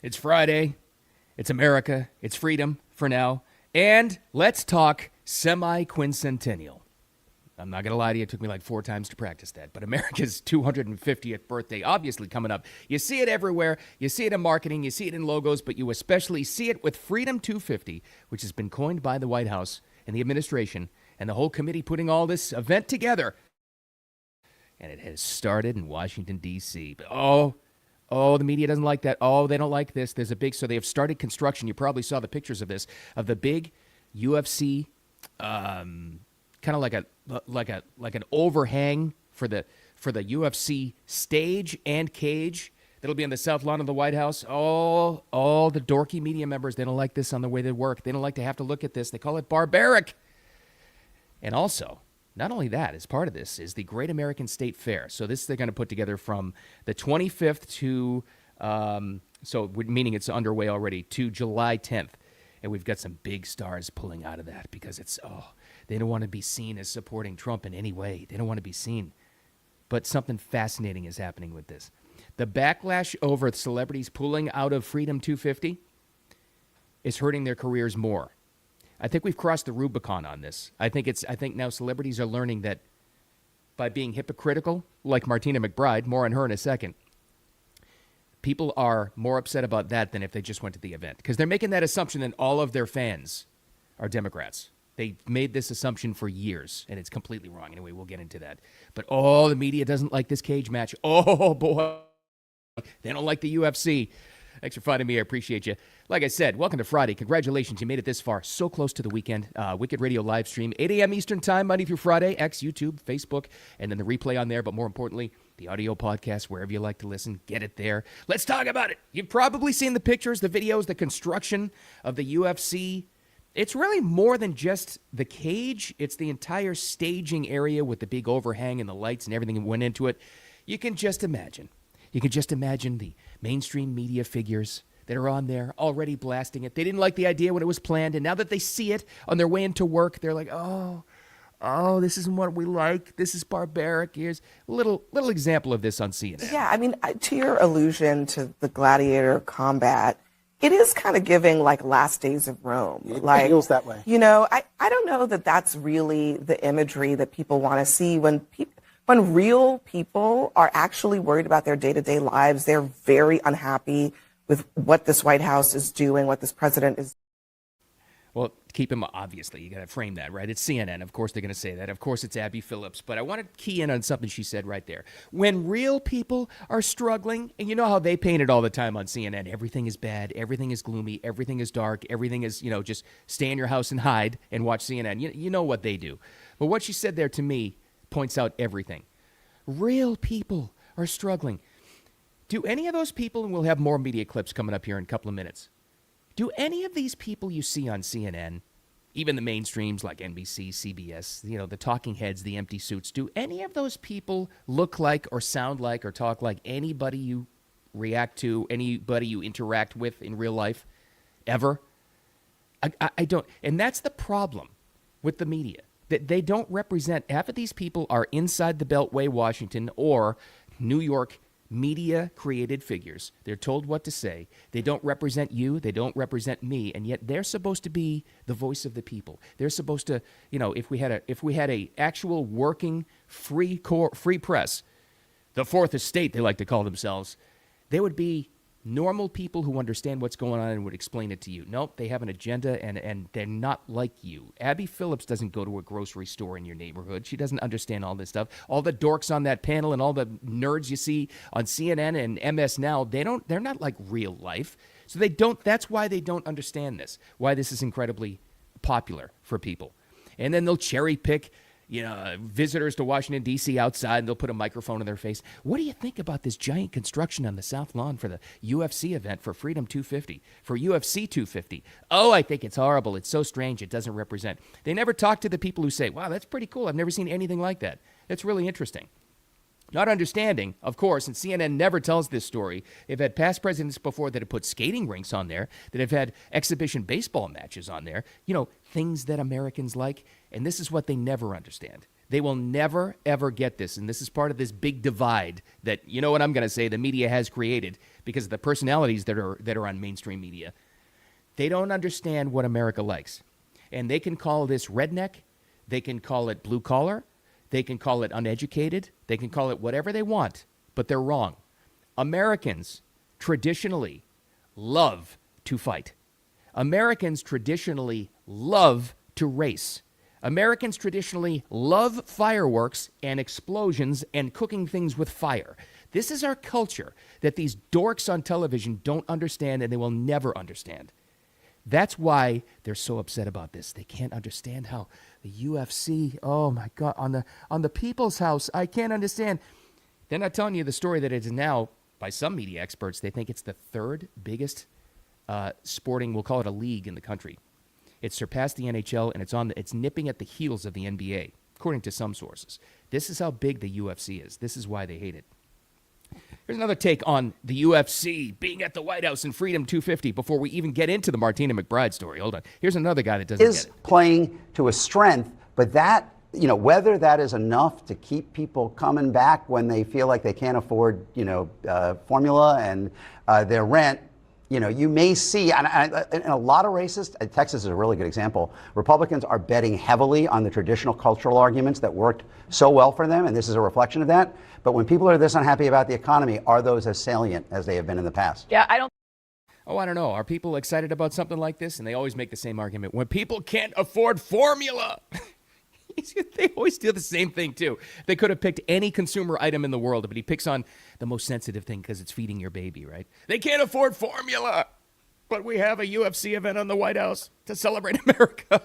It's Friday. It's America. It's freedom for now. And let's talk semi-quincentennial. I'm not going to lie to you. It took me like 4 times to practice that. But America's 250th birthday obviously coming up. You see it everywhere. You see it in marketing. You see it in logos. But you especially see it with Freedom 250, which has been coined by the White House and the administration and the whole committee putting all this event together. And it has started in Washington, D.C. But oh, the media doesn't like that. Oh, they don't like this. So they have started construction. You probably saw the pictures of this, of the big UFC, kind of like an overhang for the UFC stage and cage that'll be on the south lawn of the White House. All the dorky media members, they don't like this on the way to work. They don't like to have to look at this. They call it barbaric. And also, not only that, as part of this is the Great American State Fair. So this they're going to put together from the 25th to, meaning it's underway already, to July 10th. And we've got some big stars pulling out of that because they don't want to be seen as supporting Trump in any way. They don't want to be seen. But something fascinating is happening with this. The backlash over celebrities pulling out of Freedom 250 is hurting their careers more. I think we've crossed the Rubicon on this. I think now celebrities are learning that by being hypocritical, like Martina McBride, more on her in a second, people are more upset about that than if they just went to the event. Because they're making that assumption that all of their fans are Democrats. They made this assumption for years, and it's completely wrong. Anyway, we'll get into that. But, the media doesn't like this cage match. Oh, boy. They don't like the UFC. Thanks for finding me. I appreciate you. Like I said, welcome to Friday. Congratulations. You made it this far. So close to the weekend. Wicked Radio live stream, 8 a.m. Eastern time, Monday through Friday. X, YouTube, Facebook, and then the replay on there. But more importantly, the audio podcast, wherever you like to listen, get it there. Let's talk about it. You've probably seen the pictures, the videos, the construction of the UFC. It's really more than just the cage. It's the entire staging area with the big overhang and the lights and everything that went into it. You can just imagine. You can just imagine the mainstream media figures that are on there already blasting it. They didn't like the idea when it was planned, and now that they see it on their way into work, they're like, oh, this isn't what we like. This is barbaric. Here's a little example of this on CNN. Yeah, I mean, to your allusion to the gladiator combat, it is kind of giving like Last Days of Rome. It feels that way. You know, I don't know that that's really the imagery that people want to see when real people are actually worried about their day-to-day lives. They're very unhappy with what this White House is doing, what this president is. Well, keep him, obviously. You got to frame that, right? It's CNN. Of course they're going to say that. Of course it's Abby Phillips. But I want to key in on something she said right there. When real people are struggling, and you know how they paint it all the time on CNN, everything is bad, everything is gloomy, everything is dark, everything is, just stay in your house and hide and watch CNN. You know what they do. But what she said there to me points out everything. Real people are struggling. Do any of those people, and we'll have more media clips coming up here in a couple of minutes, do any of these people you see on CNN, even the mainstreams like NBC, CBS, the talking heads, the empty suits, do any of those people look like or sound like or talk like anybody you react to, anybody you interact with in real life, ever? I don't. And that's the problem with the media. That they don't represent, half of these people are inside the Beltway, Washington, or New York media-created figures. They're told what to say. They don't represent you. They don't represent me, and yet they're supposed to be the voice of the people. They're supposed to, if we had a actual working free press, the Fourth Estate, they like to call themselves, they would be normal people who understand what's going on and would explain it to you. Nope, they have an agenda, and they're not like you. Abby Phillips doesn't go to a grocery store in your neighborhood. She doesn't understand all this stuff. All the dorks on that panel and all the nerds you see on CNN and MS Now, they're not like real life. So that's why they don't understand this, why this is incredibly popular for people. And then they'll cherry pick visitors to Washington, D.C. outside, and they'll put a microphone in their face. What do you think about this giant construction on the South Lawn for the UFC event for Freedom 250, for UFC 250? Oh, I think it's horrible. It's so strange. It doesn't represent. They never talk to the people who say, wow, that's pretty cool. I've never seen anything like that. That's really interesting. Not understanding, of course, and CNN never tells this story. They've had past presidents before that have put skating rinks on there, that have had exhibition baseball matches on there, things that Americans like. And this is what they never understand. They will never, ever get this. And this is part of this big divide that, you know what I'm going to say, the media has created because of the personalities that are on mainstream media. They don't understand what America likes. And they can call this redneck. They can call it blue collar. They can call it uneducated. They can call it whatever they want, but they're wrong. Americans traditionally love to fight. Americans traditionally love to race. Americans traditionally love fireworks and explosions and cooking things with fire. This is our culture that these dorks on television don't understand, and they will never understand. That's why they're so upset about this. They can't understand how the UFC, oh my God, on the People's House, I can't understand. They're not telling you the story that it is now, by some media experts, they think it's the third biggest sporting, we'll call it a league in the country. It's surpassed the NHL, and it's nipping at the heels of the NBA, according to some sources. This is how big the UFC is. This is why they hate it. Here's another take on the UFC being at the White House and Freedom 250 before we even get into the Martina McBride story. Hold on. Here's another guy that doesn't get it. Playing to a strength, but that, whether that is enough to keep people coming back when they feel like they can't afford, formula and their rent, you may see, and in a lot of races, Texas is a really good example, Republicans are betting heavily on the traditional cultural arguments that worked so well for them, and this is a reflection of that. But when people are this unhappy about the economy, are those as salient as they have been in the past? Yeah, I don't. Oh, I don't know. Are people excited about something like this? And they always make the same argument. When people can't afford formula, they always do the same thing, too. They could have picked any consumer item in the world, but he picks on the most sensitive thing because it's feeding your baby, right? They can't afford formula, but we have a UFC event on the White House to celebrate America.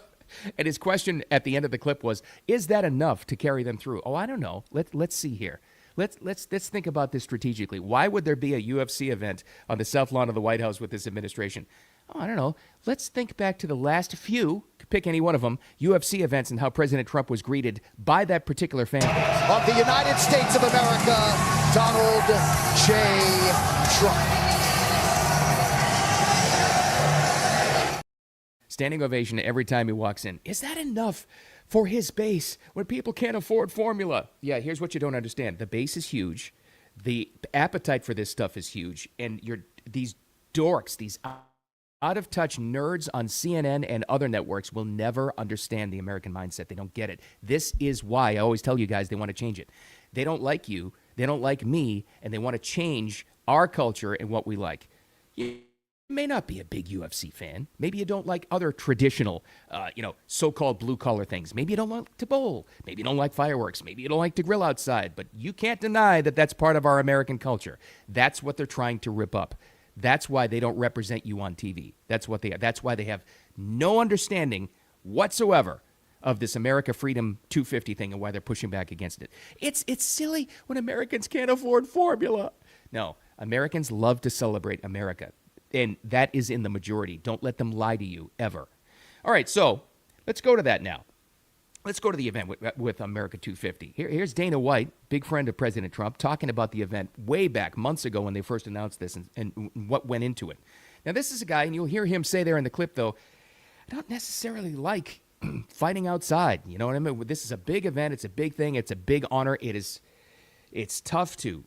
And his question at the end of the clip was, is that enough to carry them through? Oh, I don't know. Let's see here. Let's think about this strategically. Why would there be a UFC event on the South Lawn of the White House with this administration? Oh, I don't know. Let's think back to the last few, pick any one of them, UFC events and how President Trump was greeted by that particular fan base. Of the United States of America, Donald J. Trump. Standing ovation every time he walks in. Is that enough for his base when people can't afford formula? Yeah, here's what you don't understand. The base is huge. The appetite for this stuff is huge. And these dorks, these out-of-touch nerds on CNN and other networks will never understand the American mindset. They don't get it. This is why I always tell you guys they want to change it. They don't like you. They don't like me. And they want to change our culture and what we like. You may not be a big UFC fan. Maybe you don't like other traditional, so-called blue-collar things. Maybe you don't like to bowl. Maybe you don't like fireworks. Maybe you don't like to grill outside. But you can't deny that that's part of our American culture. That's what they're trying to rip up. That's why they don't represent you on TV. That's why they have no understanding whatsoever of this America Freedom 250 thing and why they're pushing back against it. It's silly when Americans can't afford formula. No, Americans love to celebrate America. And that is in the majority. Don't let them lie to you, ever. All right, so let's go to that now. Let's go to the event with America 250. Here's Dana White, big friend of President Trump, talking about the event way back months ago when they first announced this and what went into it. Now, this is a guy, and you'll hear him say there in the clip, though, I don't necessarily like fighting outside. You know what I mean? This is a big event. It's a big thing. It's a big honor. It's tough to,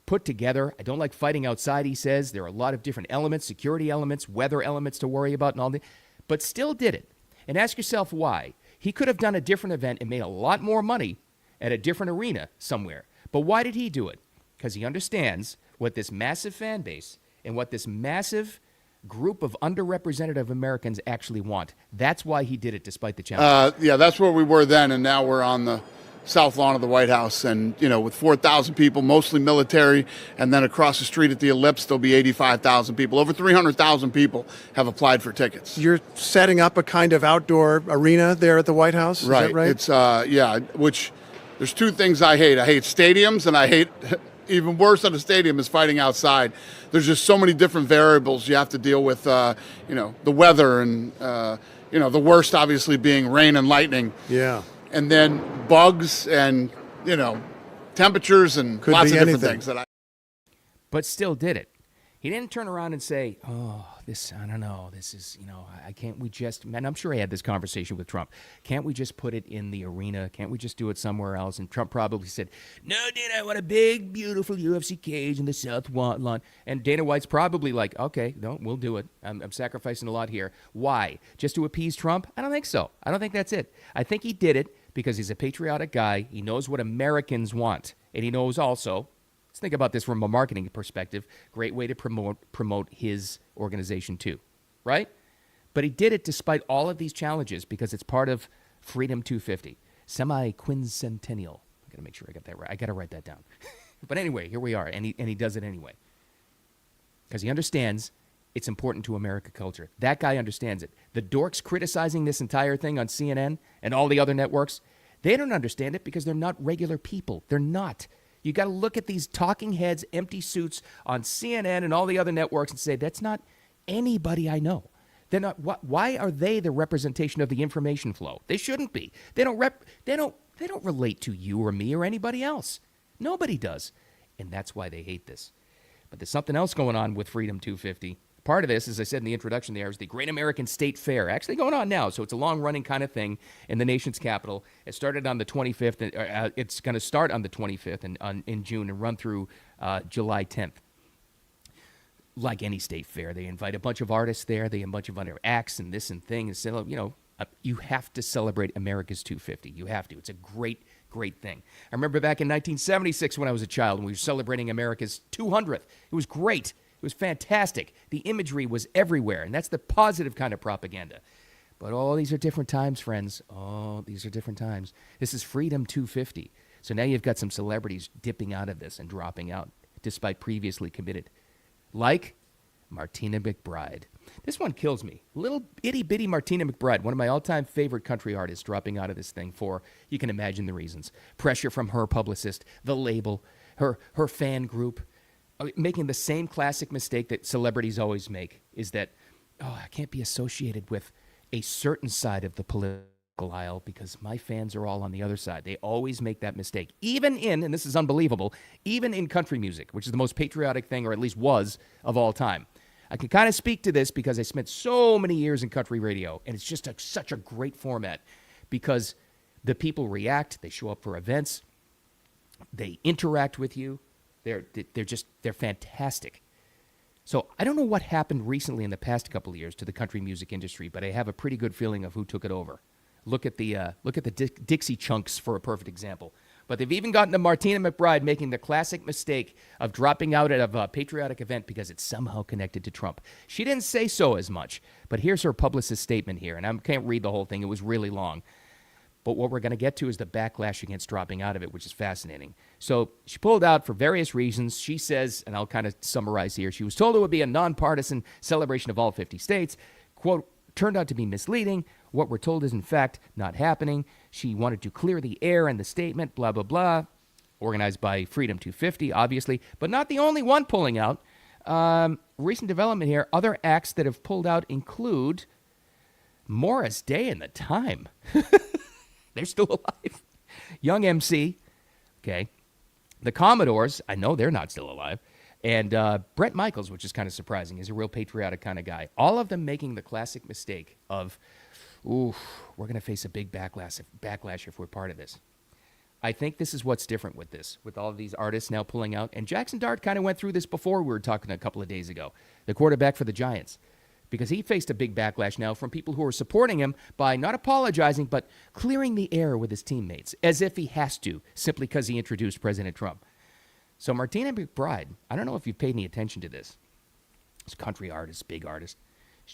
put together. I don't like fighting outside, he says. There are a lot of different elements, security elements, weather elements to worry about and all that, but still did it. And ask yourself why. He could have done a different event and made a lot more money at a different arena somewhere. But why did he do it? Because he understands what this massive fan base and what this massive group of underrepresented Americans actually want. That's why he did it despite the challenges. Yeah, that's where we were then, and now we're on the South Lawn of the White House, and with 4,000 people, mostly military, and then across the street at the Ellipse, there'll be 85,000 people. Over 300,000 people have applied for tickets. You're setting up a kind of outdoor arena there at the White House, is right. that right? It's which there's two things I hate. I hate stadiums, and I hate even worse than a stadium is fighting outside. There's just so many different variables you have to deal with. The weather, and the worst obviously being rain and lightning. Yeah. And then bugs and, temperatures and Could lots of be different anything. things. But still did it. He didn't turn around and say, oh, this, I don't know, this is, I can't we just, and I'm sure he had this conversation with Trump. Can't we just put it in the arena? Can't we just do it somewhere else? And Trump probably said, no, dude, I want a big, beautiful UFC cage in the South Lawn. And Dana White's probably like, okay, no, we'll do it. I'm sacrificing a lot here. Why? Just to appease Trump? I don't think so. I don't think that's it. I think he did it because he's a patriotic guy. He knows what Americans want. And he knows also, let's think about this from a marketing perspective. Great way to promote his organization too, right? But he did it despite all of these challenges because it's part of Freedom 250, semi-quincentennial. I got to make sure I got that right. I got to write that down. But anyway, here we are, and he does it anyway because he understands it's important to American culture. That guy understands it. The dorks criticizing this entire thing on CNN and all the other networks, they don't understand it because they're not regular people. They're not. You got to look at these talking heads, empty suits on CNN and all the other networks and say, that's not anybody I know. They're not. Why are they the representation of the information flow? They shouldn't be. They don't relate to you or me or anybody else. Nobody does. And that's why they hate this. But there's something else going on with Freedom 250. Part of this, as I said in the introduction there, is the Great American State Fair. Actually going on now, so it's a long-running kind of thing in the nation's capital. It started on the 25th. It's going to start on the 25th in June and run through July 10th. Like any state fair, they invite a bunch of artists there. They have a bunch of other acts and this and thing. And so, you have to celebrate America's 250. You have to. It's a great thing. I remember back in 1976 when I was a child and we were celebrating America's 200th. It was great. It was fantastic. The imagery was everywhere, and that's the positive kind of propaganda. But these are different times, friends. These are different times. This is Freedom 250. So now you've got some celebrities dipping out of this and dropping out, despite previously committed. Like Martina McBride. This one kills me. Little itty-bitty Martina McBride, one of my all-time favorite country artists, dropping out of this thing for, you can imagine the reasons. Pressure from her publicist, the label, her fan group. Making the same classic mistake that celebrities always make is that, I can't be associated with a certain side of the political aisle because my fans are all on the other side. They always make that mistake. Even in, and this is unbelievable, even in country music, which is the most patriotic thing, or at least was, of all time. I can kind of speak to this because I spent so many years in country radio, and it's just such a great format because the people react, they show up for events, they interact with you. They're fantastic. So I don't know what happened recently in the past couple of years to the country music industry, but I have a pretty good feeling of who took it over. Look at the Dixie Chunks for a perfect example. But they've even gotten to Martina McBride making the classic mistake of dropping out of a patriotic event because it's somehow connected to Trump. She didn't say so as much, but here's her publicist statement here, and I can't read the whole thing. It was really long. But what we're going to get to is the backlash against dropping out of it, which is fascinating. So she pulled out for various reasons. She says, and I'll kind of summarize here, she was told it would be a nonpartisan celebration of all 50 states. Quote, turned out to be misleading. What we're told is, in fact, not happening. She wanted to clear the air in the statement, blah, blah, blah. Organized by Freedom 250, obviously, but not the only one pulling out. Recent development here, other acts that have pulled out include Morris Day and the Time. They're still alive. Young MC, okay. The Commodores, I know they're not still alive. And Brett Michaels, which is kind of surprising. He's a real patriotic kind of guy. All of them making the classic mistake of, we're going to face a big backlash if we're part of this. I think this is what's different with this, with all of these artists now pulling out. And Jackson Dart kind of went through this before we were talking a couple of days ago, the quarterback for the Giants. Because he faced a big backlash now from people who are supporting him by not apologizing, but clearing the air with his teammates, as if he has to, simply because he introduced President Trump. So Martina McBride, I don't know if you've paid any attention to this. This country artist, big artist.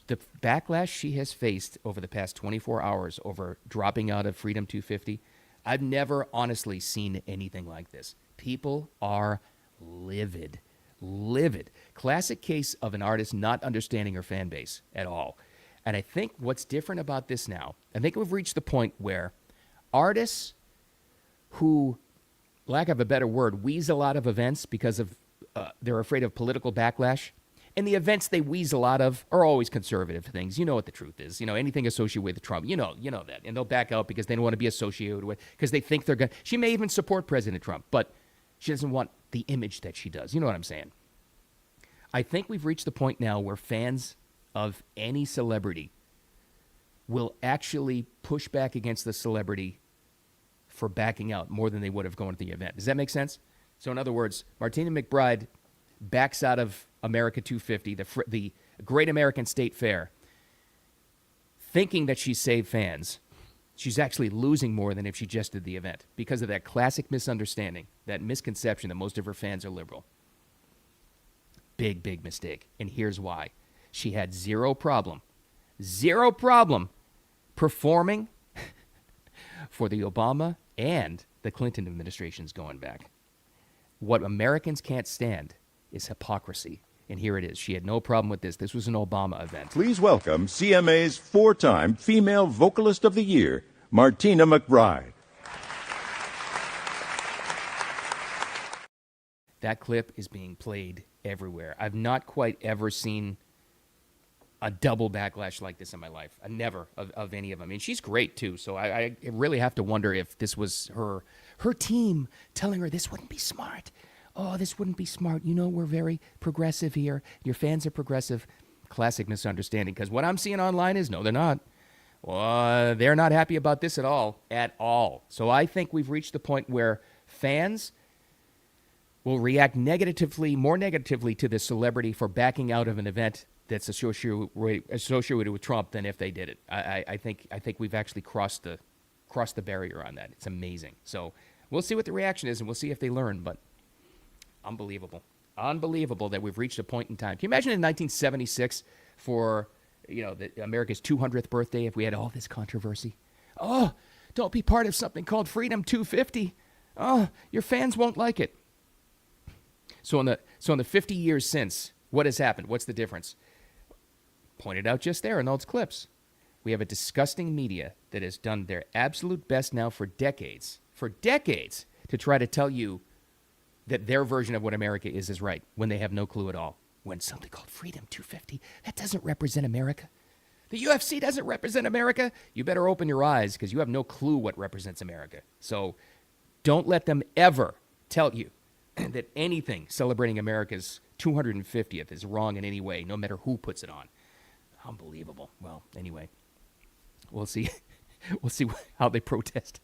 The backlash she has faced over the past 24 hours over dropping out of Freedom 250, I've never honestly seen anything like this. People are livid. Classic case of an artist not understanding her fan base at all. And I think what's different about this now, I think we've reached the point where artists who, lack of a better word, weasel out of events because of they're afraid of political backlash. And the events they weasel out of are always conservative things. You know what the truth is. Anything associated with Trump. You know that. And they'll back out because they don't want to be associated with, because they think they're going to. She may even support President Trump, but she doesn't want the image that she does. You know what I'm saying? I think we've reached the point now where fans of any celebrity will actually push back against the celebrity for backing out more than they would have going to the event. Does that make sense? So in other words, Martina McBride backs out of America 250, the Great American State Fair, thinking that she's saved fans. She's actually losing more than if she just did the event because of that classic misunderstanding, that misconception that most of her fans are liberal. Big, big mistake. And here's why. She had zero problem performing for the Obama and the Clinton administrations going back. What Americans can't stand is hypocrisy. And here it is. She had no problem with this. This was an Obama event. Please welcome CMA's 4-time Female Vocalist of the Year, Martina McBride. That clip is being played everywhere. I've not quite ever seen a double backlash like this in my life. Never of any of them. I mean, she's great too. So I really have to wonder if this was her team telling her this wouldn't be smart. Oh, this wouldn't be smart. You know, we're very progressive here. Your fans are progressive. Classic misunderstanding. Because what I'm seeing online is, no, they're not. Well, they're not happy about this at all. At all. So I think we've reached the point where fans will react more negatively to the celebrity for backing out of an event that's associated with Trump than if they did it. I think we've actually crossed the barrier on that. It's amazing. So we'll see what the reaction is, and we'll see if they learn. But unbelievable that we've reached a point in time. Can you imagine in 1976 for America's 200th birthday if we had all this controversy? Oh, don't be part of something called Freedom 250. Oh, your fans won't like it. So in the 50 years since, what has happened? What's the difference? Pointed out just there in those clips. We have a disgusting media that has done their absolute best now for decades, to try to tell you that their version of what America is right when they have no clue at all. When something called Freedom 250, that doesn't represent America. The UFC doesn't represent America. You better open your eyes because you have no clue what represents America. So don't let them ever tell you that anything celebrating America's 250th is wrong in any way, no matter who puts it on. Unbelievable. Well, anyway, we'll see. We'll see how they protest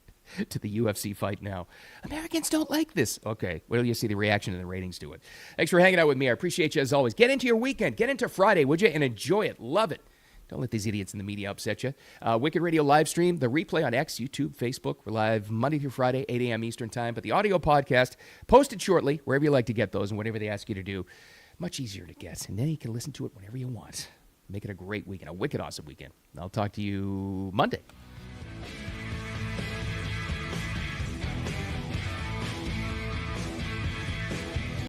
to the UFC fight now. Americans don't like this. Okay, well, you see the reaction and the ratings to it. Thanks for hanging out with me. I appreciate you as always. Get into your weekend. Get into Friday, would you? And enjoy it. Love it. Don't let these idiots in the media upset you. Wicked Radio live stream, the replay on X, YouTube, Facebook. We're live Monday through Friday, 8 a.m. Eastern Time. But the audio podcast posted shortly, wherever you like to get those and whatever they ask you to do. Much easier to get. And then you can listen to it whenever you want. Make it a great weekend, a wicked awesome weekend. I'll talk to you Monday.